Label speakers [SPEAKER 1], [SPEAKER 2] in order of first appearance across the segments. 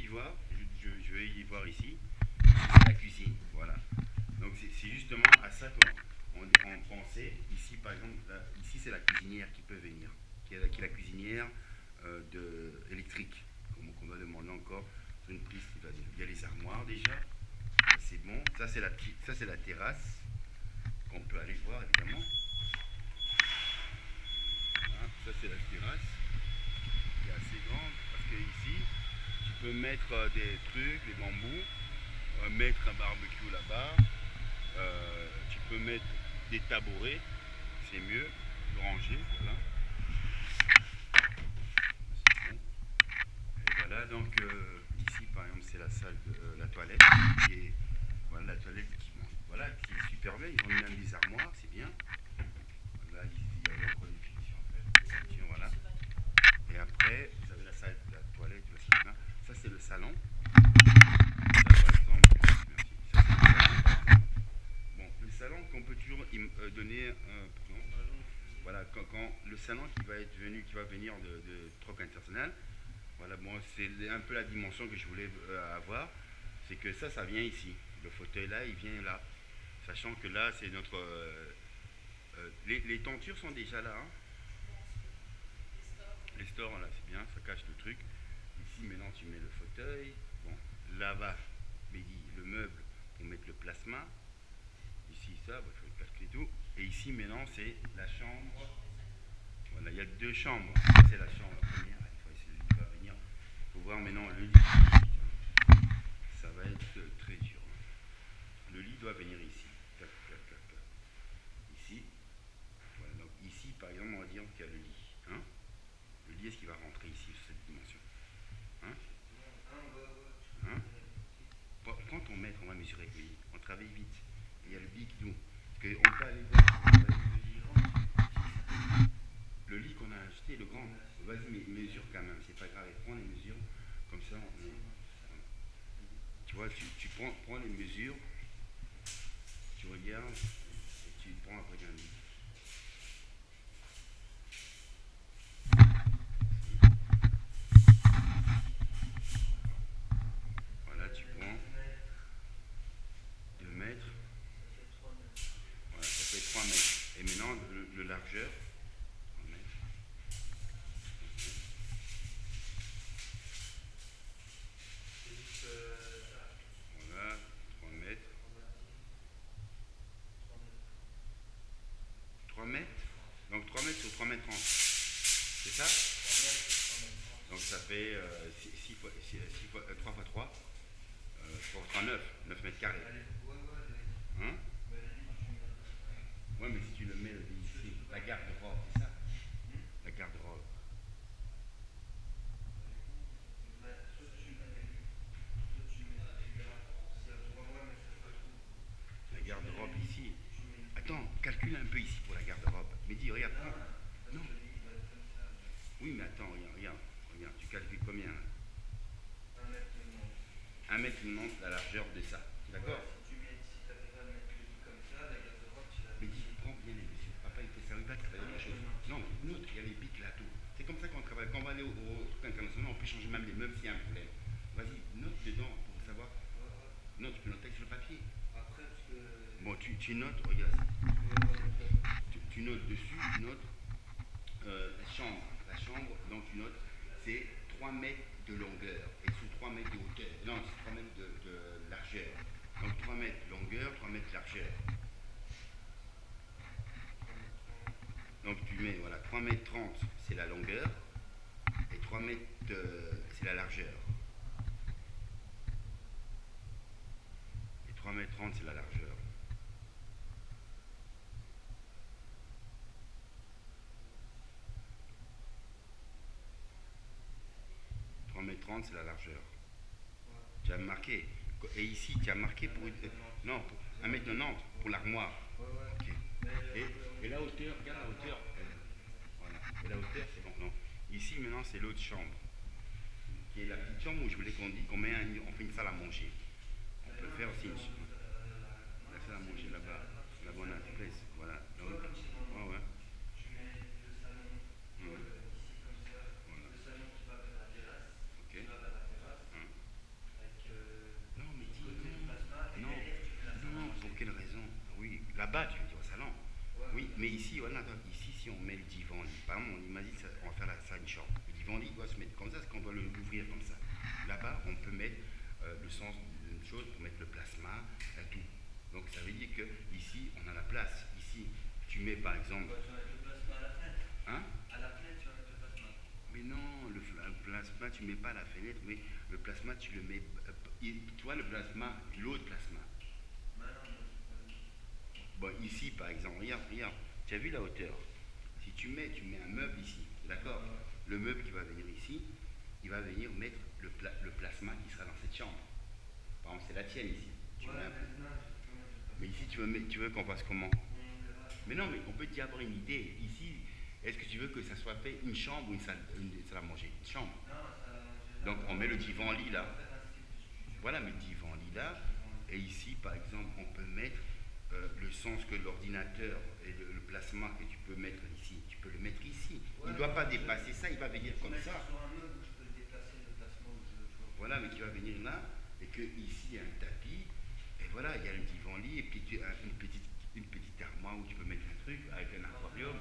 [SPEAKER 1] vois, je vais y voir ici, c'est la cuisine, voilà. Donc c'est justement à ça qu'on pensait. Ici, par exemple, ici c'est la cuisinière qui peut venir, qui est la cuisinière électrique, qu'on va demander encore sur une prise. Il y a les armoires déjà, c'est bon. Ça c'est la terrasse qu'on peut aller voir évidemment. Voilà, ça c'est la terrasse qui est assez grande parce que ici tu peux mettre des trucs, des bambous, mettre un barbecue là-bas, tu peux mettre des tabourets, c'est mieux, ranger, voilà. C'est bon. Et voilà, donc ici par exemple c'est la salle de la toilette, qui est, voilà la toilette voilà, qui est super bien, ils ont mis même des armoires, c'est bien. Là il y a encore des finitions en fait. Tiens, voilà. Et après, vous avez la salle, la toilette, le salle de bain. Ça c'est le salon. Ça par exemple, merci. Ça c'est le salon par exemple. Bon, le salon qu'on peut toujours donner, pardon, voilà, quand le salon qui va venir de Troc International, voilà, bon, c'est un peu la dimension que je voulais avoir, c'est que ça vient ici. Le fauteuil là, il vient là. Sachant que là, c'est notre. Les tentures sont déjà là. Hein. Les stores, là, c'est bien, ça cache le truc. Ici, maintenant, tu mets le fauteuil. Bon, là-bas, le meuble pour mettre le plasma. Ici, ça, il faut le calculer tout. Et ici, maintenant, c'est la chambre. Voilà, il y a deux chambres. C'est la chambre première. Il faut essayer de venir. Il faut voir maintenant le lit. Ça va être très dur. Le lit doit venir ici. Tac, tac, tac, tac. Ici. Voilà, donc ici, par exemple, on va dire qu'il y a le lit. Hein, le lit, est-ce qu'il va rentrer ici, sur cette dimension? Hein, hein, quand on met, on va mesurer le lit. On travaille vite. Et il y a le lit qui nous. Parce qu'on peut aller voir. Le lit qu'on a acheté, le grand, vas-y, mais mesure quand même, c'est pas grave, prends les mesures, comme ça, tu vois, tu prends les mesures, tu regardes, et tu prends après un lit. Voilà, tu prends 2 mètres, voilà, ça fait 3 mètres. Et maintenant, le largeur, 3 mètres. Voilà, 3 mètres. 3 mètres. Donc 3 mètres sur 3 mètres 30. C'est ça? Donc ça fait 3 fois 3. 3 fois 3, 9 mètres carrés. Hein? Ouais, mais si tu le mets ici, la garde-robe, c'est ça? La garde-robe. La garde-robe ici. Attends, calcule un peu ici pour la garde-robe. Mais dis, regarde, prends. Non. Oui, mais attends, regarde, tu calcules combien? 1 mètre 90 la largeur de ça. D'accord? Mais dis, prends bien les mesures. Papa, il fait ça, il va travailler autre chose. Non, note, il y a les pics là, tout. C'est comme ça qu'on travaille. Quand on va aller au truc international, on peut changer même les meubles s'il y a un problème. Vas-y, note dedans pour savoir. Non, tu peux noter sur le papier. Bon, tu notes, regarde. Tu notes dessus, tu notes la chambre. La chambre, donc tu notes, c'est 3 mètres de longueur et sur 3 mètres de hauteur. Non, c'est 3 mètres de largeur. Donc 3 mètres longueur, 3 mètres largeur. Donc tu mets, voilà, 3 mètres 30, c'est la longueur, et 3 mètres, c'est la largeur. Et 3 mètres 30, c'est la largeur. Mètre 30, c'est la largeur. Tu as marqué. Et ici, tu as marqué pour une. Non, pour 1m90 pour l'armoire. Ok. Et la hauteur, regarde la hauteur. Voilà. Et la hauteur, c'est bon. Non. Ici, maintenant, c'est l'autre chambre. Qui est la petite chambre où je voulais qu'on dise qu'on on fait une salle à manger. On peut faire aussi la salle à manger là-bas. La bonne place. Voilà. Donc, ouais, ouais. Voilà. Ok. Hein. mais ici, voilà, ici, si on met le divan lit, par exemple, on imagine, on va faire ça une chambre. Le divan lit doit se mettre comme ça, parce qu'on doit l'ouvrir comme ça. Là-bas, on peut mettre le sens d'une chose pour mettre le plasma, tout. Donc ça veut dire que ici, on a la place. Ici, tu mets par exemple.
[SPEAKER 2] Tu vas mettre le plasma à la fenêtre.
[SPEAKER 1] Hein?
[SPEAKER 2] À la fenêtre, tu vas mettre le plasma.
[SPEAKER 1] Mais non, le plasma, tu ne mets pas à la fenêtre, mais le plasma, tu le mets. Toi, le plasma, l'autre plasma. Bon, ici, par exemple, regarde, regarde. Tu as vu la hauteur? Si tu mets un meuble ici, d'accord? Le meuble qui va venir ici, il va venir mettre le plasma qui sera dans cette chambre. Par exemple, c'est la tienne ici. Mais ici, tu veux qu'on fasse comment? Mais non, mais on peut déjà avoir une idée. Ici, est-ce que tu veux que ça soit fait une chambre ou une salle à manger? Une chambre. Donc, on met le divan-lit là. Voilà, mais le divan-lit là. Et ici, par exemple, on peut mettre le sens que l'ordinateur et le plasma que tu peux mettre ici, tu peux le mettre ici. Il ne doit pas dépasser ça, il va venir comme ça. Voilà, mais qui va venir là, et que ici il y a un tapis, et voilà, il y a le divan-lit, et puis une petite armoire où tu peux mettre un truc avec un aquarium.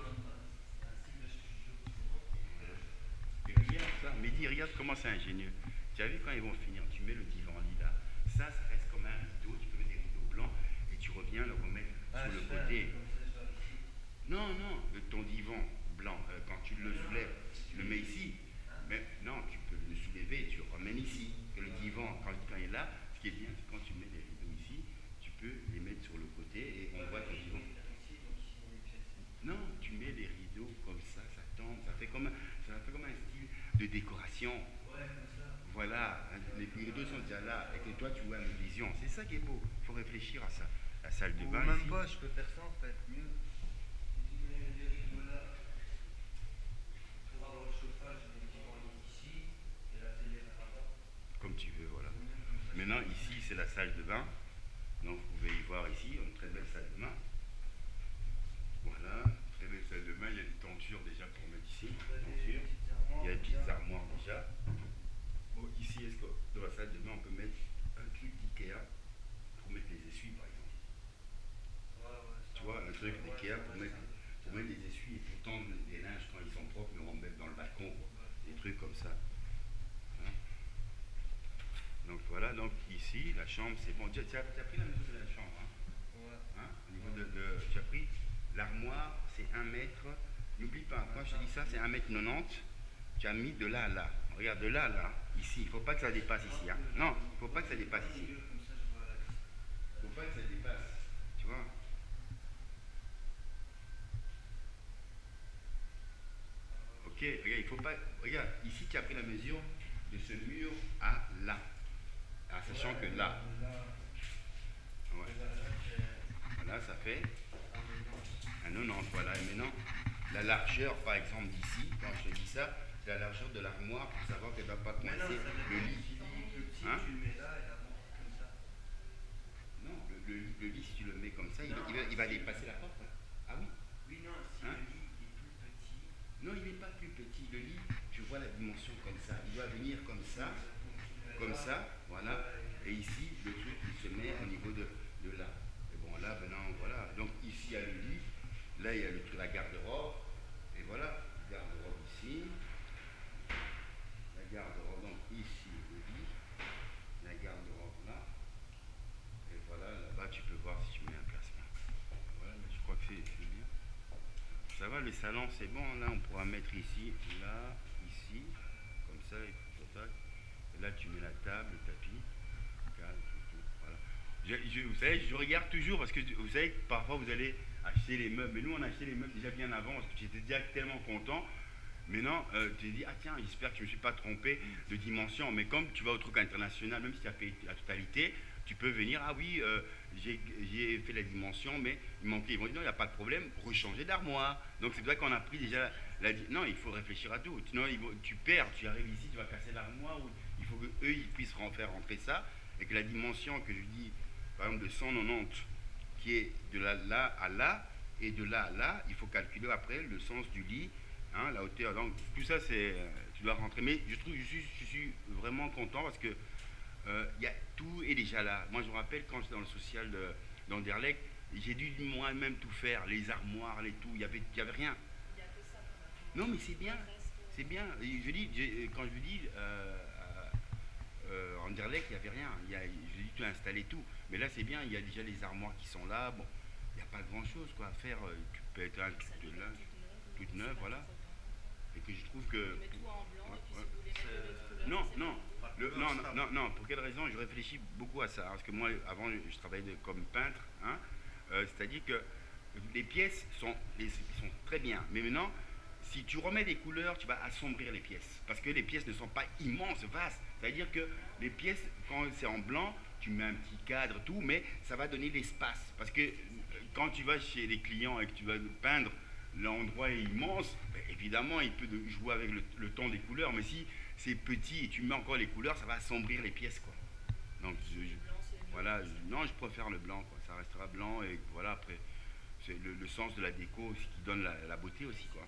[SPEAKER 1] Et regarde ça, Mehdi, regarde comment c'est ingénieux. Tu as vu quand ils vont finir, tu mets le divan-lit là, ça reste comme un rideau, tu peux mettre des rideaux blancs, et tu reviens le remettre sur le côté. Non, non, ton divan blanc, quand tu le soulèves, tu le mets ici. Mais non, tu peux le soulever, tu le ramènes ici. Que le divan, quand il est là, ce qui est bien, c'est quand tu mets les rideaux ici, tu peux les mettre sur le côté et on voit ton divan. Non, tu mets les rideaux comme ça tombe, ça fait comme un style de décoration. Voilà, les rideaux sont déjà là et que toi tu vois une vision. C'est ça qui est beau, il faut réfléchir à ça. La salle de bain.
[SPEAKER 2] Même
[SPEAKER 1] ici.
[SPEAKER 2] pas, je peux faire ça en fait, mieux.
[SPEAKER 1] Comme tu veux, voilà. Maintenant, ici, c'est la salle de bain. Donc, vous pouvez y voir ici, une très belle salle de bain. Voilà, très belle salle de bain. Il y a des tentures déjà pour mettre ici. Tentures. Il y a des petites armoires déjà. Bon, ici, est-ce que dans la salle de bain, on peut mettre un truc d'Ikea pour mettre les essuies, par exemple. Tu vois, un truc d'Ikea pour mettre des essuies et pour tendre les linges quand ils sont propres, mais on va mettre dans le balcon. Des trucs comme ça. Donc voilà, donc ici, la chambre, c'est bon. Tu as pris la mesure de la chambre, hein? Au niveau tu as pris l'armoire, c'est 1 mètre. N'oublie pas, quand je te dis ça, c'est 1,90 m. Tu as mis de là à là. Regarde, de là à là, ici. Il ne faut pas que ça dépasse ici. Hein? Non, il ne faut pas que ça dépasse ici. Il ne faut pas que ça dépasse. Tu vois? Ok, regarde, il faut pas. Regarde, ici, tu as pris la mesure de ce mur à là. Ah, sachant que là, ouais. Voilà, ça fait un 90, voilà. Et maintenant, la largeur, par exemple, d'ici, quand je te dis ça, c'est la largeur de l'armoire pour savoir qu'elle ne va pas coincer le lit. Hein? Non, le lit, si tu le mets comme ça, il va dépasser la porte. Hein? Ah oui?
[SPEAKER 2] Oui, non, si le lit est plus petit.
[SPEAKER 1] Non, il n'est pas plus petit. Le lit, je vois la dimension comme ça. Il doit venir comme ça, voilà. Et ici, le truc, il se met au niveau de là. Et bon, là, maintenant, voilà. Donc ici, il y a le lit. Là, il y a la garde-robe. Et voilà, garde-robe ici. La garde-robe, donc ici, le lit. La garde-robe là. Et voilà, là-bas, tu peux voir si tu mets un placement. Voilà, mais je crois que c'est bien. Ça va, le salon, c'est bon. Là, on pourra mettre ici, là, ici. Comme ça, et total. Là, tu mets la table, le tapis, voilà. Vous savez, je regarde toujours parce que vous savez que parfois vous allez acheter les meubles. Mais nous, on a acheté les meubles déjà bien avant parce que j'étais déjà tellement content. Maintenant, tu te dis, ah tiens, j'espère que je ne me suis pas trompé de dimension. Mais comme tu vas au truc international, même si tu as payé la totalité, tu peux venir, ah oui, j'ai fait la dimension, mais il manquait. Ils vont dire, non, il n'y a pas de problème, rechanger d'armoire. Donc c'est pour ça qu'on a pris déjà non, il faut réfléchir à tout. Sinon, tu perds, tu arrives ici, tu vas casser l'armoire. Il faut qu'eux, ils puissent faire rentrer ça. Et que la dimension que je dis, par exemple, de 190, qui est de là à là, et de là à là, il faut calculer après le sens du lit, hein, la hauteur. Donc tout ça, tu dois rentrer. Mais je suis vraiment content parce que tout est déjà là. Moi, je me rappelle quand j'étais dans le social d'Anderlecht, J'ai dû moi-même tout faire, les armoires, les tout, il y avait rien.
[SPEAKER 3] Il y a que ça qu'on a fait.
[SPEAKER 1] Non, mais c'est
[SPEAKER 3] Le
[SPEAKER 1] bien,
[SPEAKER 3] reste,
[SPEAKER 1] c'est bien. Et je dis, quand je dis Anderlecht, il n'y avait rien. J'ai dû tout installer tout. Mais là, c'est bien, il y a déjà les armoires qui sont là. Bon, il n'y a pas grand-chose quoi à faire. Tu peux être un
[SPEAKER 3] avec sa
[SPEAKER 1] truc de
[SPEAKER 3] vitrine
[SPEAKER 1] linge, toute
[SPEAKER 3] toute neuve,
[SPEAKER 1] neuve,
[SPEAKER 3] c'est pas
[SPEAKER 1] voilà.
[SPEAKER 3] trop grand.
[SPEAKER 1] Et que je trouve que.
[SPEAKER 3] Il met tout en blanc et puis
[SPEAKER 1] Ouais,
[SPEAKER 3] si vous voulez mettre de l'autre couleur,
[SPEAKER 1] non,
[SPEAKER 3] c'est
[SPEAKER 1] non,
[SPEAKER 3] pas
[SPEAKER 2] Par
[SPEAKER 1] le-
[SPEAKER 2] contre,
[SPEAKER 1] non,
[SPEAKER 2] ça-
[SPEAKER 1] non, non, pour quelle raison? Je réfléchis beaucoup à ça. Parce que moi, avant, je travaillais comme peintre. Hein, c'est-à-dire que les pièces sont très bien. Mais maintenant, si tu remets des couleurs, tu vas assombrir les pièces. Parce que les pièces ne sont pas immenses, vastes. C'est-à-dire que les pièces, quand c'est en blanc, tu mets un petit cadre, tout, mais ça va donner l'espace. Parce que quand tu vas chez les clients et que tu vas peindre, l'endroit est immense, ben, évidemment, il peut jouer avec le ton des couleurs. Mais si c'est petit et tu mets encore les couleurs, ça va assombrir les pièces, quoi. Donc,
[SPEAKER 3] le blanc, c'est mieux.
[SPEAKER 1] voilà, non, je préfère le blanc, quoi. Ça restera blanc et voilà, après, c'est le sens de la déco, ce qui donne la beauté aussi, quoi.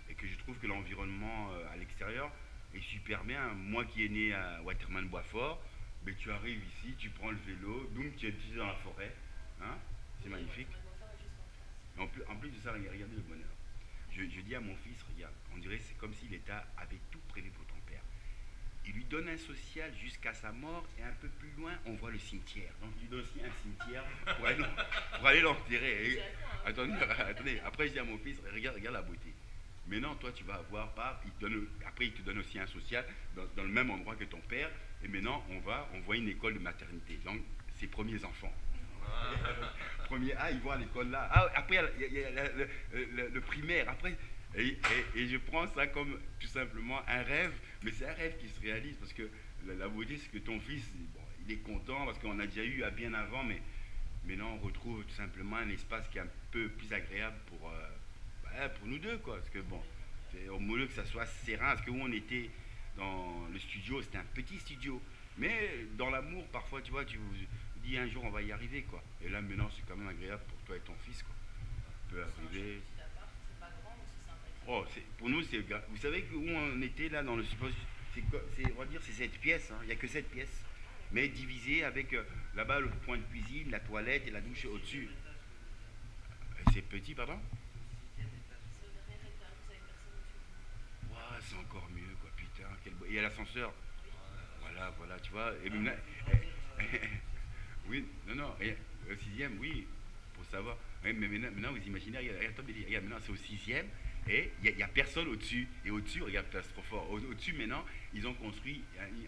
[SPEAKER 1] Et que je trouve que l'environnement à l'extérieur est super bien. Moi qui est né à Waterman Boisfort, ben, tu arrives ici, tu prends le vélo, boum, tu es dans la forêt. Hein, c'est
[SPEAKER 3] Oui,
[SPEAKER 1] magnifique.
[SPEAKER 3] ouais, on va faire juste en face.
[SPEAKER 1] En plus de ça, regardez le bonheur. Je dis à mon fils, regarde, on dirait c'est comme si l'État avait tout prévu pour ton père. Il lui donne un social jusqu'à sa mort et un peu plus loin, on voit le cimetière. Donc il lui donne aussi un cimetière pour aller l'enterrer. Et-
[SPEAKER 3] D'accord, hein.
[SPEAKER 1] attendez, après je dis à mon fils, regarde la beauté. Mais non, toi tu vas avoir, pas, après il te donne aussi un social dans le même endroit que ton père. Et maintenant on voit une école de maternité. Donc ses premiers enfants. Premier, ah, ils vont à l'école là. Ah, après, il y a le primaire. Après, et je prends ça comme tout simplement un rêve, mais c'est un rêve qui se réalise parce que la beauté, c'est que ton fils, bon, il est content parce qu'on a déjà eu à bien avant, mais là, on retrouve tout simplement un espace qui est un peu plus agréable pour nous deux, quoi. Parce que bon, au mieux que ça soit serein, parce que où on était dans le studio, c'était un petit studio. Mais dans l'amour, parfois, tu vois, tu vous dis un jour on va y arriver, quoi. Et là, maintenant, c'est quand même agréable pour toi et ton fils, quoi. On peut
[SPEAKER 3] C'est un
[SPEAKER 1] arriver.
[SPEAKER 3] petit appart, c'est pas grand, mais c'est sympathique.
[SPEAKER 1] Oh, pour nous, vous savez où on était là dans le suppose, on va dire, c'est 7 pièces, hein. Il n'y a que 7 pièces. Mais divisé avec là-bas le point de cuisine, la toilette et la douche au-dessus. C'est petit, pardon?
[SPEAKER 3] C'est au dernier étage, vous avez personne au-dessus de vous.
[SPEAKER 1] Ouah, c'est encore mieux, quoi, putain. Et il y a l'ascenseur. Voilà, tu vois. Et maintenant, oui, non, et au sixième, oui, pour savoir. Ouais, mais maintenant, vous imaginez, regarde, maintenant c'est au sixième, et il n'y a personne au-dessus. Et au-dessus, regarde, c'est trop fort. Au-dessus, maintenant, ils ont construit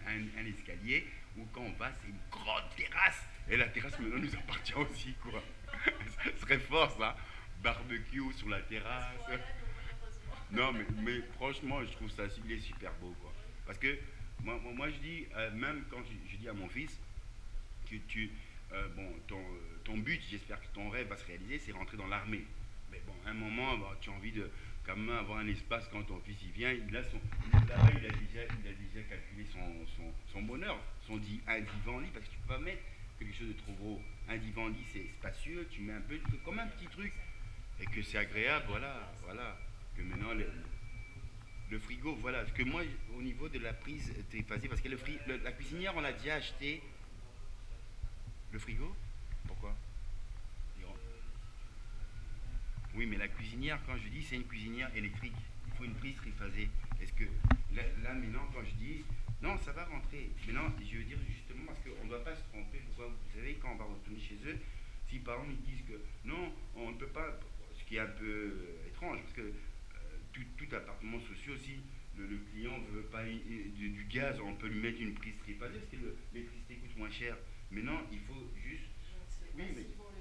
[SPEAKER 1] un escalier où quand on va, c'est une grande terrasse. Et la terrasse, maintenant, nous appartient aussi, quoi. Ce serait fort, ça. Barbecue sur la terrasse.
[SPEAKER 3] Voilà, malheureusement.
[SPEAKER 1] Non, mais franchement, je trouve ça, il est super beau, quoi. Parce que moi je dis, même quand je dis à mon fils, que bon, ton but, j'espère que ton rêve va se réaliser, c'est rentrer dans l'armée. Mais bon, à un moment, bah, tu as envie de quand même avoir un espace quand ton fils il vient. Là-bas, il a déjà calculé son bonheur, un divan lit, parce que tu peux pas mettre quelque chose de trop gros. Un divan lit, c'est spacieux, tu mets un peu, comme un petit truc, et que c'est agréable, voilà. Que maintenant, le frigo, voilà. Parce que moi, au niveau de la prise triphasée, parce que la cuisinière, on l'a déjà acheté. Le frigo? Pourquoi? Oui, mais la cuisinière, quand je dis, c'est une cuisinière électrique. Il faut une prise triphasée. Est-ce que là, maintenant, quand je dis, non, ça va rentrer. Maintenant, je veux dire justement parce qu'on ne doit pas se tromper. Pourquoi? Vous savez, quand on va retourner chez eux, si par exemple ils disent que non, on ne peut pas, ce qui est un peu étrange, parce que tout appartement social aussi, le client ne veut pas du gaz, on peut lui mettre une prise triphasée parce que l'électricité coûte moins cher. Maintenant, il faut juste.
[SPEAKER 3] Je ne sais
[SPEAKER 1] Oui,
[SPEAKER 3] pas
[SPEAKER 1] mais
[SPEAKER 3] s'ils vont